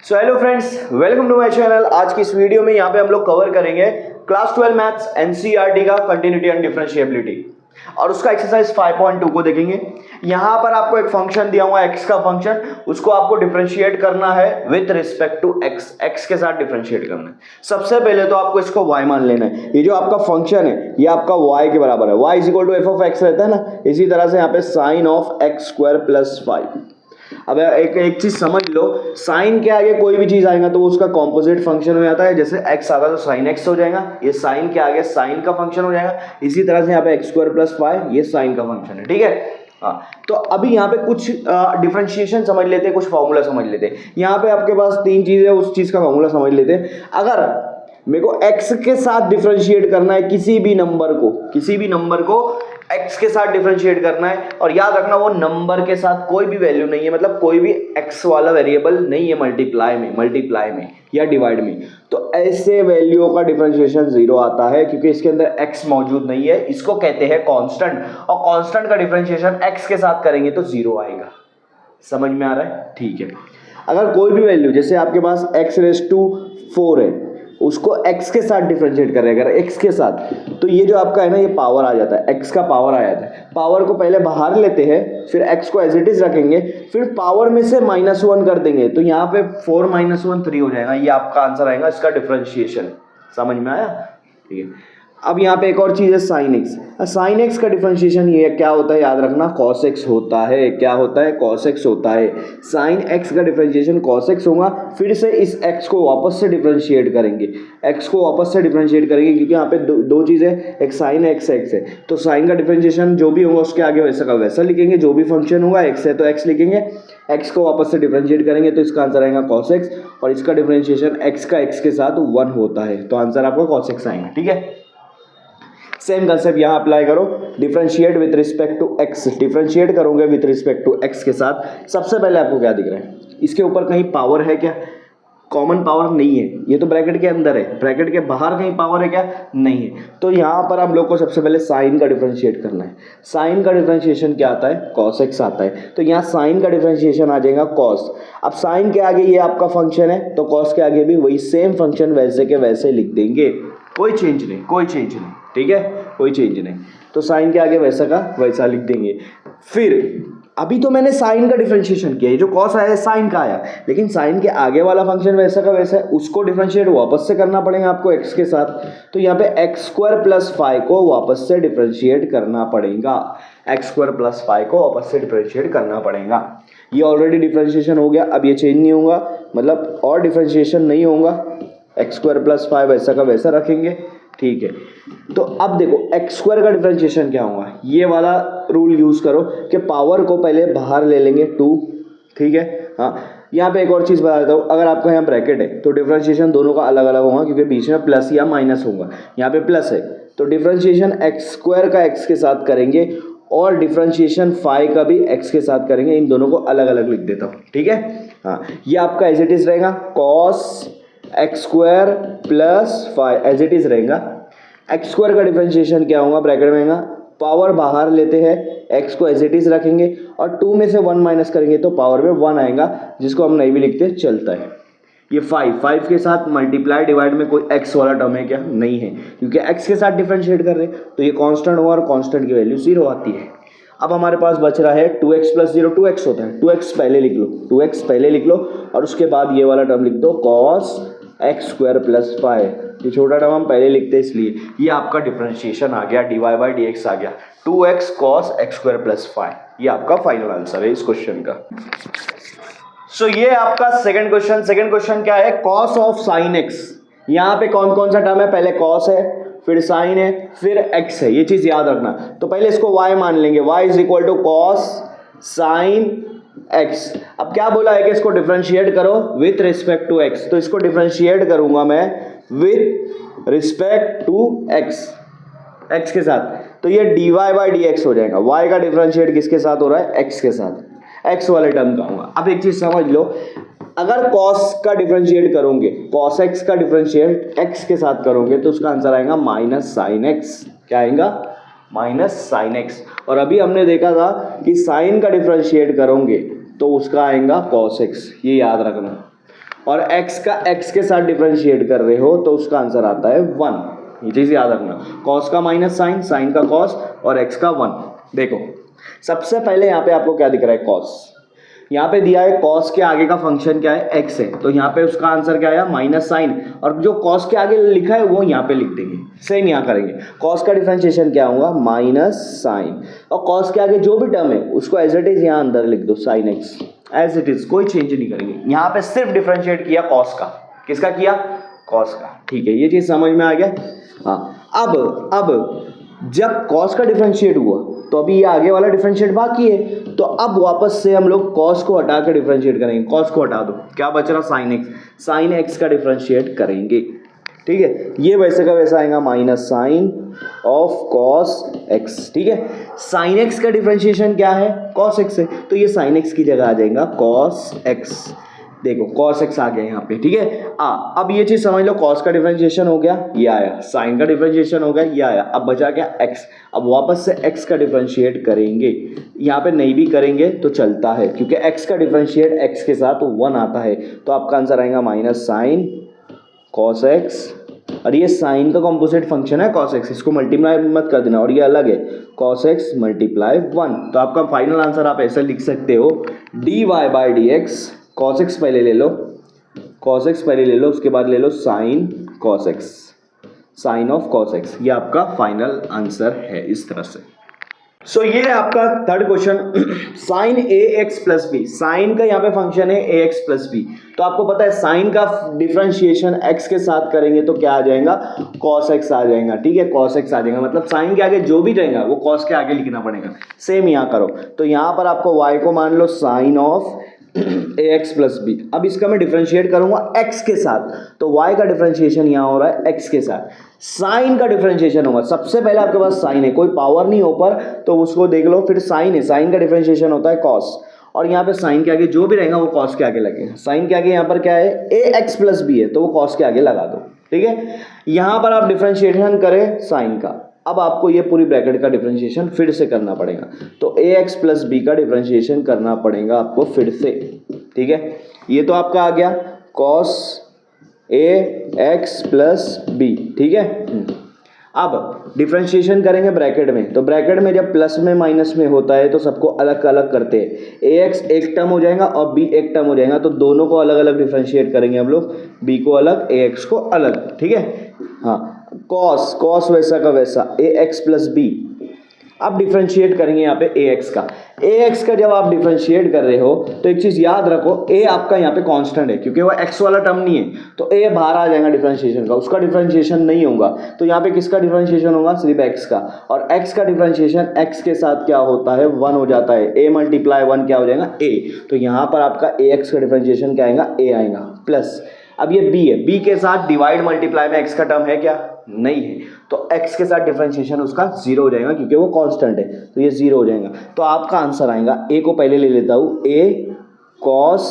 So hello friends, welcome to my channel. आज की इस वीडियो में यहाँ पे हम लोग कवर करेंगे क्लास 12 मैथ्स एनसीईआरटी का कंटिन्यूटी एंड डिफरेंशिएबिलिटी और उसका एक्सरसाइज 5.2 को देखेंगे। यहाँ पर आपको एक फंक्शन दिया हुआ है एक्स का फंक्शन, उसको आपको डिफरेंशिएट करना है with respect to x, x के साथ डिफरेंशिएट करना है। सबसे पहले तो आपको इसको y मान लेना है। ये जो आपका फंक्शन है ये आपका y के बराबर है, y is equal to f of x रहता है ना। इसी तरह से यहाँ पे sine of x square plus 5। अब एक चीज समझ लो, साइन के आगे कोई भी चीज आएगा तो वो उसका कॉम्पोजिट फंक्शन हो जाता है। जैसे x आता है तो साइन x हो जाएगा, ये साइन के आगे साइन का फंक्शन हो जाएगा। इसी तरह से यहाँ पे एक्स स्क्वायर प्लस 5 ये साइन का फंक्शन है, ठीक है। हाँ, तो अभी यहाँ पे कुछ डिफरेंशिएशन समझ लेते हैं, कुछ फॉर्मूला समझ लेते हैं। यहाँ पे आपके पास तीन चीज है, उस चीज का फॉर्मूला समझ लेते हैं। अगर मेरे को x के साथ डिफरेंशिएट करना है किसी भी नंबर को x के साथ डिफरेंशिएट करना है, और याद रखना वो नंबर के साथ कोई भी वैल्यू नहीं है, मतलब कोई भी x वाला वेरिएबल नहीं है मल्टीप्लाई में या डिवाइड में, तो ऐसे वैल्यू का डिफरेंशिएशन जीरो आता है क्योंकि इसके अंदर x मौजूद नहीं है। इसको कहते हैं कांस्टेंट, और कांस्टेंट का डिफरेंशिएशन x के साथ करेंगे तो जीरो आएगा। समझ में आ रहा है? ठीक है। अगर कोई भी वैल्यू, जैसे आपके पास x⁴ है, उसको x के साथ डिफरेंशिएट करें अगर x के साथ, तो ये जो आपका है ना, ये पावर आ जाता है, x का पावर आ जाता है। पावर को पहले बाहर लेते हैं, फिर x को एज इट इज रखेंगे, फिर पावर में से -1 कर देंगे, तो यहाँ पे 4 - 1 3 हो जाएगा। ये आपका आंसर आएगा इसका डिफरेंशिएशन। समझ में आया? ठीक है। अब यहाँ पे एक और चीज है साइन एक्स। साइन एक्स का डिफरेंशिएशन ये क्या होता है, याद रखना, कॉस एक्स होता है। क्या होता है? कॉस एक्स होता है। साइन एक्स का डिफरेंशिएशन कॉस एक्स होगा। फिर से इस एक्स को वापस से डिफरेंशिएट करेंगे, क्योंकि यहाँ पे दो चीज़ है, एक साइन एक्स एक्स है, तो साइन का डिफरेंशिएशन जो भी होगा उसके आगे वैसा का वैसा लिखेंगे। जो भी फंक्शन होगा एक्स है तो एक्स लिखेंगे, एक्स को वापस से डिफरेंशिएट करेंगे तो इसका आंसर आएगा कॉस एक्स, और इसका डिफरेंशिएशन एक्स का एक्स के साथ 1 होता है, तो आंसर आपका कॉस एक्स आएगा। ठीक है। सेम कंसेप्ट यहाँ अप्लाई करो, differentiate with respect to x, differentiate करोगे विथ रिस्पेक्ट टू एक्स के साथ। सबसे पहले आपको क्या दिख रहा है, इसके ऊपर कहीं पावर है क्या? कॉमन पावर नहीं है, ये तो ब्रैकेट के अंदर है, ब्रैकेट के बाहर कहीं पावर है क्या? नहीं है। तो यहाँ पर हम लोग को सबसे पहले साइन का डिफरेंशिएट करना है। साइन का डिफरेंशिएशन क्या आता है? कॉस एक्स आता है, तो यहाँ साइन का डिफरेंशिएशन आ जाएगा कॉस। अब साइन के आगे ये आपका फंक्शन है, तो कॉस के आगे भी वही सेम फंक्शन वैसे के वैसे लिख देंगे, कोई चेंज नहीं। ठीक है, कोई चेंज नहीं, तो साइन के आगे वैसा का वैसा लिख देंगे। फिर अभी तो मैंने साइन का डिफरेंशिएशन किया, ये जो कॉस आया है साइन का आया, लेकिन साइन के आगे वाला फंक्शन वैसा का वैसा है, उसको डिफरेंशिएट वापस से करना पड़ेगा आपको एक्स के साथ। तो यहाँ पे x² + 5 को वापस से डिफरेंशिएट करना पड़ेगा, x² + 5 को वापस से डिफरेंशिएट करना पड़ेगा। ये ऑलरेडी डिफरेंशिएशन हो गया, अब ये चेंज नहीं होगा, मतलब और डिफरेंशिएशन नहीं होगा, x² + 5 वैसा का वैसा रखेंगे। ठीक है, तो अब देखो x² का डिफरेंशिएशन क्या होगा, ये वाला रूल यूज करो कि पावर को पहले बाहर ले लेंगे 2। ठीक है। हाँ, यहाँ पे एक और चीज़ बता देता हूँ, अगर आपका यहाँ ब्रैकेट है तो डिफरेंशिएशन दोनों का अलग अलग होगा, क्योंकि बीच में प्लस या माइनस होगा। यहाँ पे प्लस है तो डिफरेंशिएशन x² का x के साथ करेंगे, और डिफरेंशिएशन 5 का भी x के साथ करेंगे। इन दोनों को अलग अलग लिख देता हूँ। ठीक है। हाँ, ये आपका एज इट इज रहेगा cos x² + 5 as it is रहेगा। x² का डिफरेंशिएशन क्या होगा, ब्रैकेट में आएगा, पावर बाहर लेते हैं, x को एज इट इज रखेंगे, और 2 में से 1 माइनस करेंगे तो पावर में 1 आएगा, जिसको हम नहीं भी लिखते चलता है। ये 5 के साथ मल्टीप्लाई डिवाइड में कोई x वाला टर्म है क्या? नहीं है, क्योंकि x के साथ डिफरेंशिएट कर रहे हैं, तो ये कांस्टेंट होगा, और कांस्टेंट की वैल्यू 0 आती है। अब हमारे पास बच रहा है 2x + 0 2x होता है, 2x पहले लिख लो, और उसके बाद ये वाला टर्म लिख दो cos x² + 5। ये छोटा टर्म हम पहले लिखते हैं, इसलिए ये आपका डिफरेंशिएशन आ गया, dy/dx आ गया, 2x cos x² + 5। ये आपका फाइनल आंसर है इस क्वेश्चन का। सो ये आपका सेकंड क्वेश्चन क्या है, cos ऑफ sin x। यहाँ पे कौन कौन सा टर्म है, पहले cos है, फिर sin है, फिर x है, ये चीज याद रखना। तो पहले इसको y मान लेंगे, y = cos sin x। अब क्या बोला है कि इसको डिफरेंशिएट करो विथ रिस्पेक्ट टू x, तो इसको डिफरेंशिएट करूंगा मैं विथ रिस्पेक्ट टू x के साथ, तो ये dy/dx हो जाएगा। y का डिफरेंशिएट किसके साथ हो रहा है? x के साथ, x वाले टर्म का होगा। अब एक चीज समझ लो, अगर cos का डिफरेंशिएट करोगे, cos x का डिफरेंशिएट x के साथ करोगे, तो उसका आंसर आएगा -sin x। क्या आएगा? -sin x। और अभी हमने देखा था कि sin का डिफरेंशिएट करोगे तो उसका आएगा cos x, ये याद रखना। और x का x के साथ डिफरेंशिएट कर रहे हो तो उसका आंसर आता है 1। ये चीज़ याद रखना, cos का माइनस साइन, साइन का cos और x का 1। देखो सबसे पहले यहाँ पे आपको क्या दिख रहा है, cos। यहाँ पे दिया है cos के आगे का फंक्शन क्या है, x है, तो यहाँ पे उसका आंसर क्या आया, माइनस साइन, और जो cos के आगे लिखा है वो यहाँ पे लिख देंगे। सेम यहाँ करेंगे, cos का डिफरेंशिएशन क्या होगा, माइनस साइन, और cos के आगे जो भी टर्म है उसको एज इट इज यहाँ अंदर लिख दो, sine x as it is, कोई चेंज नहीं करेंगे। यहाँ पे सिर्फ डिफरेंशिएट किया cos का, किसका किया, cos का। ठीक है, ये चीज समझ में आ गया। हाँ, अब जब cos का डिफरेंशिएट हुआ तो अभी ये आगे वाला डिफरेंशिएट बाकी है, तो अब वापस से हम लोग cos को हटा कर डिफरेंशिएट करेंगे। cos को हटा दो, क्या बच रहा, sin x, sin x का डिफरेंशिएट करेंगे। ठीक है, ये वैसे का वैसा आएगा, minus sine of cos x। ठीक है, sin x का डिफरेंशिएशन क्या है, cos x है, तो ये sin x की जगह आ जाएगा cos x। देखो cos x आ गया यहाँ पे। ठीक है, अब ये चीज समझ लो, cos का डिफरेंशिएशन हो गया, ये आया, sin का डिफरेंशिएशन हो गया, ये आया, अब बचा क्या, x। अब वापस से x का डिफरेंशिएट करेंगे, यहाँ पे नहीं भी करेंगे तो चलता है, क्योंकि x का डिफरेंशिएट x के साथ 1 आता है, तो आपका आंसर आएगा माइनस साइन cos x, और ये साइन का कॉम्पोजिट फंक्शन है cos x, इसको मल्टीप्लाई मत कर देना, और ये अलग है cos x मल्टीप्लाई 1। तो आपका फाइनल आंसर आप ऐसे लिख सकते हो, dy by d x, cos x पहले ले लो, cos x पहले ले लो, उसके बाद ले लो sin cos x, sine of cos x, ये आपका फाइनल आंसर है इस तरह से। सो ये है आपका थर्ड क्वेश्चन, साइन ए एक्स प्लस बी। साइन का यहाँ पे फंक्शन है ए एक्स प्लस बी, तो आपको पता है साइन का डिफरेंशिएशन x के साथ करेंगे तो क्या आ जाएगा, cos x आ जाएगा। ठीक है, cos x आ जाएगा, मतलब साइन के आगे जो भी रहेगा वो cos के आगे लिखना पड़ेगा। सेम यहाँ करो, तो यहाँ पर आपको y को मान लो sine of a x plus b. अब इसका मैं डिफरेंशिएट करूंगा x के साथ, तो y का डिफरेंशिएशन यहाँ हो रहा है x के साथ, साइन का डिफरेंशिएशन होगा, सबसे पहले आपके पास साइन है, कोई पावर नहीं ऊपर तो उसको देख लो, फिर साइन है, साइन का डिफरेंशिएशन होता है cos, और यहाँ पे साइन के आगे जो भी रहेगा वो cos के आगे लगेगा। साइन के आगे यहाँ पर क्या है, ए एक्स प्लस बी है, तो वो cos के आगे लगा दो। ठीक है, यहाँ पर आप डिफरेंशिएशन करें साइन का, अब आपको ये पूरी ब्रैकेट का डिफरेंशिएशन फिर से करना पड़ेगा, तो ए एक्स प्लस बी का डिफरेंशिएशन करना पड़ेगा आपको फिर से। ठीक है, ये तो आपका आ गया cos ए एक्स प्लस बी। ठीक है, अब डिफरेंशिएशन करेंगे ब्रैकेट में, तो ब्रैकेट में जब प्लस में माइनस में होता है तो सबको अलग अलग करते हैं, ए एक्स एक टर्म हो जाएगा और बी एक टर्म हो जाएगा, तो दोनों को अलग अलग डिफरेंशिएट करेंगे हम लोग, बी को अलग ए एक्स को अलग। ठीक है, हाँ, cos वैसा का वैसा ए एक्स प्लस बी। अब डिफरेंशिएट करेंगे यहाँ पे ए एक्स का, ए एक्स का जब आप डिफरेंशिएट कर रहे हो तो एक चीज याद रखो, ए आपका यहाँ पे कांस्टेंट है, क्योंकि वो एक्स वाला टर्म नहीं है, तो ए बाहर आ जाएगा डिफरेंशिएशन का, उसका डिफरेंशिएशन नहीं होगा, तो यहाँ पे किसका डिफरेंशिएशन होगा, सिर्फ एक्स का, और एक्स का डिफरेंशिएशन एक्स के साथ क्या होता है, 1 हो जाता है, ए मल्टीप्लाई 1 क्या हो जाएगा, ए, तो यहाँ पर आपका ए एक्स का डिफरेंशिएशन क्या आएगा, ए आएगा प्लस। अब ये बी है, बी के साथ डिवाइड मल्टीप्लाई में एक्स का टर्म है क्या, नहीं है, तो x के साथ डिफरेंशिएशन उसका 0 हो जाएगा, क्योंकि वो कांस्टेंट है, तो ये 0 हो जाएगा। तो आपका आंसर आएगा, a को पहले ले लेता हूँ, a cos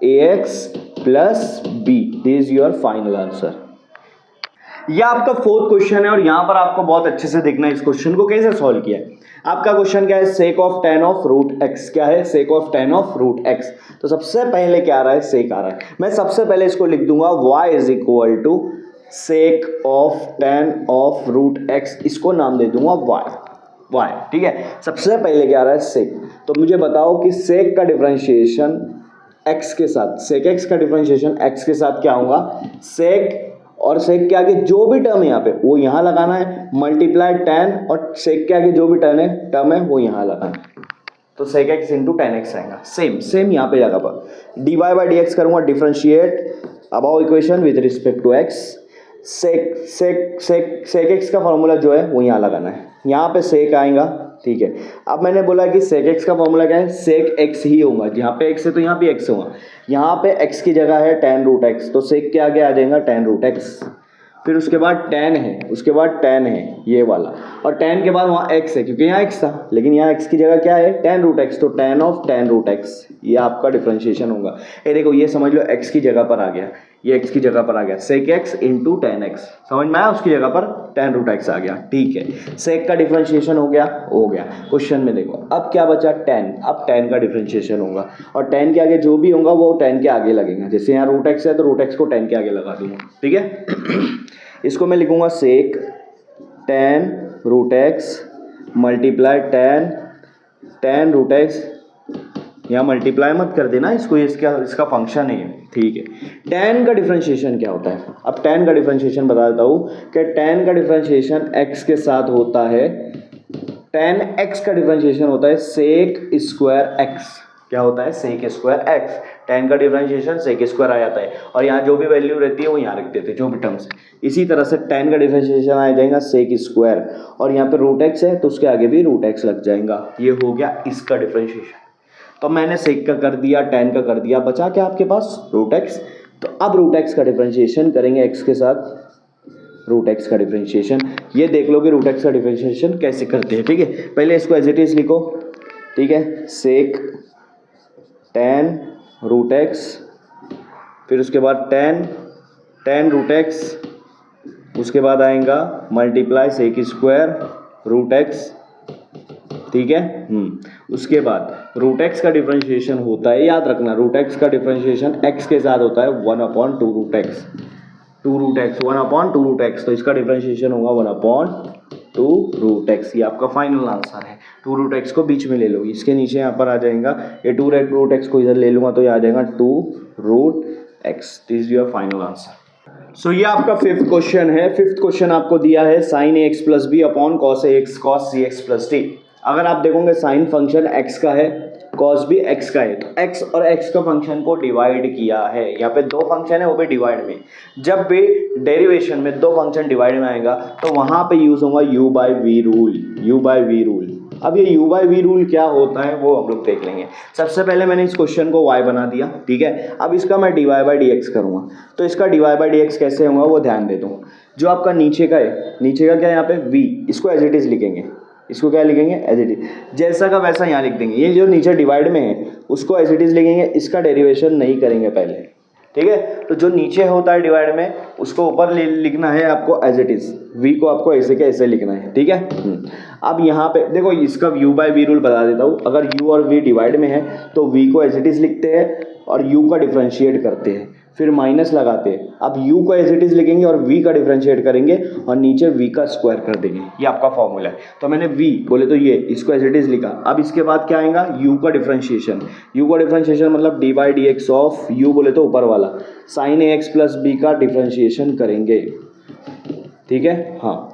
ax plus b, this is your final answer. यह आपका फोर्थ क्वेश्चन है, और यहाँ पर आपको बहुत अच्छे से देखना है इस क्वेश्चन को कैसे सॉल्व किया है। आपका क्वेश्चन क्या है, sec of tan of root x, क्या है, sec of tan of root x. तो सबसे पहले क्या आ रहा है, सेक आ रहा है, मैं सबसे पहले इसको लिख दूंगा y is equal to sec of tan of root x, इसको नाम दे दूंगा y। ठीक है, सबसे पहले क्या आ रहा है, सेक, तो मुझे बताओ कि सेक का डिफरेंशिएशन x के साथ, सेक x का डिफरेंशिएशन x के साथ क्या होगा, सेक और सेक के आगे जो भी टर्म है यहाँ पे वो यहाँ लगाना है, मल्टीप्लाई टेन, और सेक के आगे जो भी टर्म है वो यहाँ लगाना है, तो sec x into ten x आएगा। सेम यहाँ पे जगह पर d y by d x करूँगा, differentiate about equation with respect to x, sec x का फॉर्मूला जो है वो यहाँ लगाना है, यहाँ पे सेक आएगा। ठीक है, अब मैंने बोला कि सेक एक्स का फॉर्मूला क्या है, सेक एक्स ही होगा, जहाँ पे एक्स है तो यहाँ पे एक्स होगा, यहाँ पे एक्स की जगह है टेन रूट एक्स, तो सेक के आगे आ जाएगा टेन रूट एक्स, फिर उसके बाद टेन है, उसके बाद टेन है ये वाला, और टेन के बाद वहाँ एक्स है, क्योंकि यहाँ एक्स था, लेकिन यहाँ एक्स की जगह क्या है, टेन रूट एक्स, तो tan of tan root x, ये आपका डिफरेंशिएशन होगा। ये देखो, ये समझ लो एक्स की जगह पर आ गया, ये x की जगह पर आ गया sec x into ten x, समझ में आया, उसकी जगह पर tan रूट x आ गया, ठीक है। sec का डिफरेंशिएशन हो गया क्वेश्चन में देखो, अब क्या बचा tan, अब tan का डिफरेंशिएशन होगा और tan के आगे जो भी होगा वो tan के आगे लगेगा, जैसे यहाँ रूट x है तो रूट x को tan के आगे लगा दूंगा, ठीक है। इसको मैं लिखूंगा sec tan root x multiply tan root x, यहाँ मल्टीप्लाई मत कर देना इसको, इसका फंक्शन है, ठीक है। tan का डिफरेंशिएशन क्या होता है, अब tan का डिफरेंशिएशन बता देता हूँ कि tan का डिफरेंशिएशन x के साथ होता है, tan x का डिफरेंशिएशन होता है sec स्क्वायर x, क्या होता है sec स्क्वायर x, tan का डिफरेंशिएशन sec स्क्वायर आ जाता है और यहाँ जो भी वैल्यू रहती है वो यहाँ रख देते हैं जो भी टर्म्स है। इसी तरह से tan का डिफरेंशिएशन आ जाएगा sec स्क्वायर और यहाँ पे रूट x है तो उसके आगे भी रूट x लग जाएगा, ये हो गया इसका डिफरेंशिएशन। तो मैंने sec का कर दिया, tan का कर दिया, बचा क्या आपके पास रूट x। तो अब रूट x का डिफरेंशिएशन करेंगे x के साथ, रूट x का डिफरेंशिएशन, ये देख लो कि रूट x का डिफरेंशिएशन कैसे करते हैं, ठीक है। पहले इसको एज इट इज लिखो, ठीक है, sec tan रूट x, फिर उसके बाद tan रूट x, उसके बाद आएगा multiply sec square root x, ठीक है। उसके बाद रूट x का डिफरेंशिएशन होता है, याद रखना रूट x का डिफरेंशिएशन x के साथ होता है 1/2 रूट x, 1/2 रूट x, तो इसका डिफरेंशिएशन होगा 1/2 रूट x, ये आपका फाइनल आंसर है। 2 रूट x को बीच में ले लो, इसके नीचे यहाँ पर आ जाएगा, ये 2 रूट x को इधर ले लूँगा तो ये आ जाएगा 2 root x, this is your final answer. So ये आपका फिफ्थ क्वेश्चन है। फिफ्थ क्वेश्चन आपको दिया है sin ax plus b upon cos ax cos cx plus t. अगर आप देखोगे साइन फंक्शन x का है, cos भी x का है, तो x और x का फंक्शन को डिवाइड किया है, यहाँ पे दो फंक्शन है वो भी डिवाइड में, जब भी डेरिवेशन में दो फंक्शन डिवाइड में आएगा तो वहां पे यूज होगा u बाई वी रूल। अब ये u बाई वी रूल क्या होता है वो हम लोग देख लेंगे। सबसे पहले मैंने इस क्वेश्चन को y बना दिया, ठीक है। अब इसका मैं dy बाई डी एक्स करूँगा, तो इसका dy बाई डी एक्स कैसे होगा वो ध्यान दे दो। जो आपका नीचे का है, नीचे का क्या है यहाँ पे v, इसको एज इट इज लिखेंगे, इसको क्या लिखेंगे एज इट इज, जैसा का वैसा यहाँ लिख देंगे। ये जो नीचे डिवाइड में है उसको एज इट इज लिखेंगे, इसका डेरिवेशन नहीं करेंगे पहले, ठीक है। तो जो नीचे होता है डिवाइड में उसको ऊपर लिखना है आपको एज इट इज, v को आपको ऐसे के ऐसे लिखना है, ठीक है। अब यहाँ पे देखो इसका u बाई वी रूल बता देता हूँ। अगर u और v डिवाइड में है तो v को एज इट इज लिखते हैं और u का डिफरेंशिएट करते हैं, फिर माइनस लगाते हैं। अब u को एज इट इज लिखेंगे और v का डिफरेंशिएट करेंगे और नीचे v का स्क्वायर कर देंगे, ये आपका फॉर्मूला है। तो मैंने v बोले तो ये, इसको एज इट इज लिखा। अब इसके बाद क्या आएगा u का डिफरेंशिएशन, मतलब D by d x of u बोले तो ऊपर वाला साइन ए एक्स प्लस बी का डिफरेंशिएशन करेंगे, ठीक है। हाँ,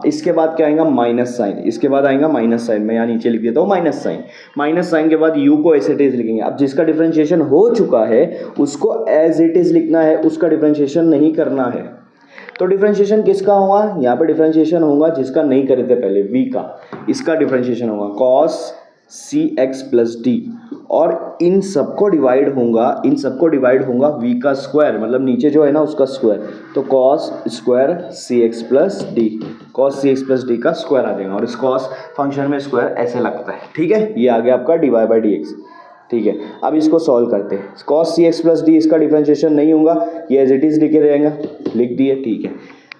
इसके बाद क्या आएगा माइनस साइन, इसके बाद आएगा माइनस साइन, मैं यहाँ नीचे लिख देता हूँ माइनस साइन के बाद u को एज इट इज लिखेंगे। अब जिसका डिफरेंशिएशन हो चुका है उसको एज इट इज लिखना है, उसका डिफरेंशिएशन नहीं करना है। तो डिफरेंशिएशन किसका होगा, यहाँ पे डिफरेंशिएशन होगा जिसका नहीं करे थे पहले, v का, इसका डिफरेंशिएशन होगा cos cx प्लस डी, और इन सबको डिवाइड होगा v का स्क्वायर, मतलब नीचे जो है ना उसका स्क्वायर, तो cos square cx plus D, cos cx plus D का स्क्वायर आ जाएगा। और इस cos फंक्शन में स्क्वायर ऐसे लगता है, ठीक है। ये आ गया आपका d y by d x, ठीक है। अब इसको सॉल्व करते हैं। cos cx प्लस डी, इसका डिफरेंशिएशन नहीं होगा, ये एज इट इज लिखे रहेगा, लिख दिए, ठीक है।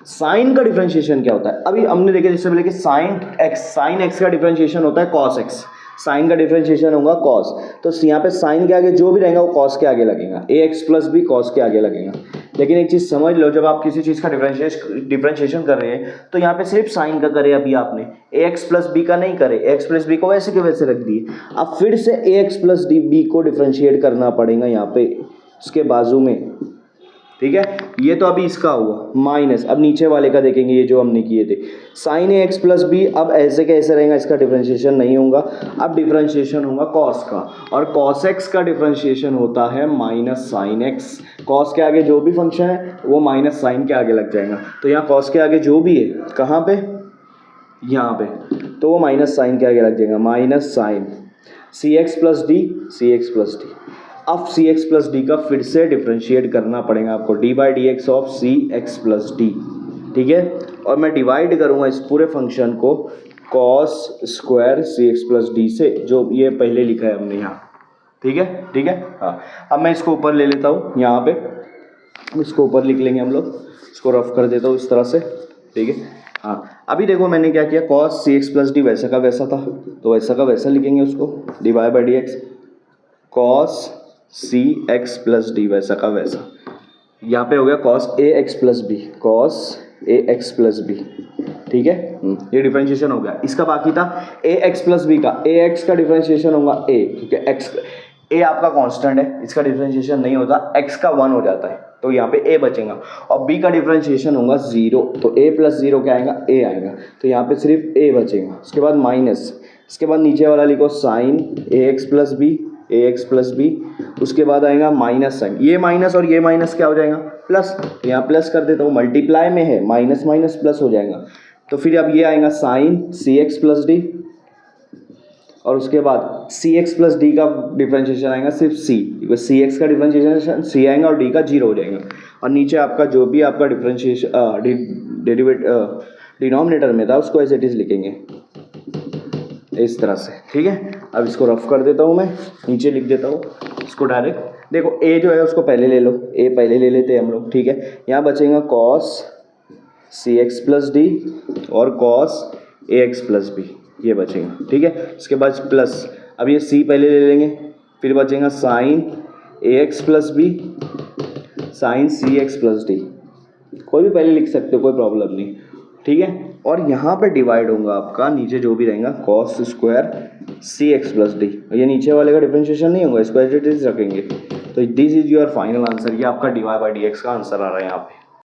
साइन का डिफरेंशिएशन क्या होता है, अभी हमने देखा जिससे पहले कि साइन एक्स का डिफरेंशिएशन होता है cos x, साइन का डिफरेंशिएशन होगा cos, तो यहाँ पे साइन के आगे जो भी रहेगा वो cos के आगे लगेगा, ax प्लस बी cos के आगे लगेगा। लेकिन एक चीज़ समझ लो, जब आप किसी चीज़ का डिफरेंशिएशन कर रहे हैं तो यहाँ पे सिर्फ साइन का करे, अभी आपने ax प्लस बी का नहीं करे, ax प्लस बी को वैसे के वैसे रख दिए। अब फिर से ax प्लस डी बी को डिफरेंशिएट करना पड़ेगा यहाँ पे उसके बाजू में, ठीक है। ये तो अभी इसका हुआ माइनस, अब नीचे वाले का देखेंगे, ये जो हमने किए थे साइन ए एक्स प्लस बी, अब ऐसे कैसे रहेगा, इसका डिफरेंशिएशन नहीं होगा, अब डिफरेंशिएशन होगा कॉस का, और कॉस एक्स का डिफरेंशिएशन होता है माइनस साइन एक्स। कॉस के आगे जो भी फंक्शन है वो माइनस साइन के आगे लग जाएगा, तो यहाँ कॉस के आगे जो भी है कहाँ पे, यहाँ पे, तो वो माइनस साइन के आगे लग जाएगा, माइनस साइन सी एक्स प्लस डी। अब सी एक्स प्लस डी का फिर से डिफरेंशिएट करना पड़ेगा आपको, d by d x of c x plus d, ठीक है। और मैं डिवाइड करूँगा इस पूरे फंक्शन को कॉस स्क्वायर सी एक्स प्लस डी से, जो ये पहले लिखा है हमने यहाँ, ठीक है। हाँ, अब मैं इसको ऊपर ले लेता हूँ यहाँ पे, इसको ऊपर लिख लेंगे हम लोग, इसको रफ कर देता हूँ इस तरह से, ठीक है। हाँ अभी देखो मैंने क्या किया, cos cx प्लस डी वैसा का वैसा था, तो वैसा का वैसा लिखेंगे उसको, dy by d x, cos cx plus d वैसा का वैसा। यहाँ पे हो गया cos ax plus b, cos ax plus b, ठीक है। ये डिफरेंशिएशन हो गया। इसका बाकी था ax प्लस बी का, ax का डिफरेंशिएशन होगा a, क्योंकि x a आपका कांस्टेंट है, इसका डिफरेंशिएशन नहीं होता, x का 1 हो जाता है, तो यहाँ पे a बचेगा। और b का डिफरेंशिएशन होगा 0, तो a प्लस 0 क्या आएगा, a आएगा, तो यहाँ पे सिर्फ a बचेगा। उसके बाद माइनस, इसके बाद नीचे वाला लिखो sine ax plus b, ax plus b, उसके बाद आएगा माइनस साइन, ये माइनस और ये माइनस क्या हो जाएगा, प्लस, यहाँ प्लस कर देता हूँ, मल्टीप्लाई में है, माइनस माइनस प्लस हो जाएगा। तो फिर अब ये आएगा साइन सी एक्स प्लस डी, और उसके बाद सी एक्स प्लस डी का डिफरेंशिएशन आएगा सिर्फ सी, सी एक्स का डिफरेंशिएशन सी आएगा और डी का 0 हो जाएगा। और नीचे आपका जो भी आपका डिफरेंशिएशन डिनोमिनेटर में था उसको एज इट इज़ लिखेंगे इस तरह से, ठीक है। अब इसको रफ कर देता हूँ मैं, नीचे लिख देता हूँ इसको डायरेक्ट। देखो a जो है उसको पहले ले लो, a पहले ले लेते हैं हम लोग, ठीक है। यहाँ बचेगा cos सी एक्स प्लस डी और cos ए एक्स प्लस बी, ये बचेगा, ठीक है। इसके बाद प्लस, अब ये c पहले ले लेंगे, फिर बचेगा साइन ए एक्स प्लस बी, साइन सी एक्स प्लस डी, कोई भी पहले लिख सकते हो, कोई प्रॉब्लम नहीं, ठीक है। और यहाँ पे डिवाइड होगा आपका नीचे जो भी रहेगा cos स्क्वायर सी एक्स प्लस डी, ये नीचे वाले का डिफरेंशिएशन नहीं होगा, इसको एज इट इज रखेंगे। तो this is your final answer, ये आपका dy बाई डी एक्स का आंसर आ रहा है यहाँ पे।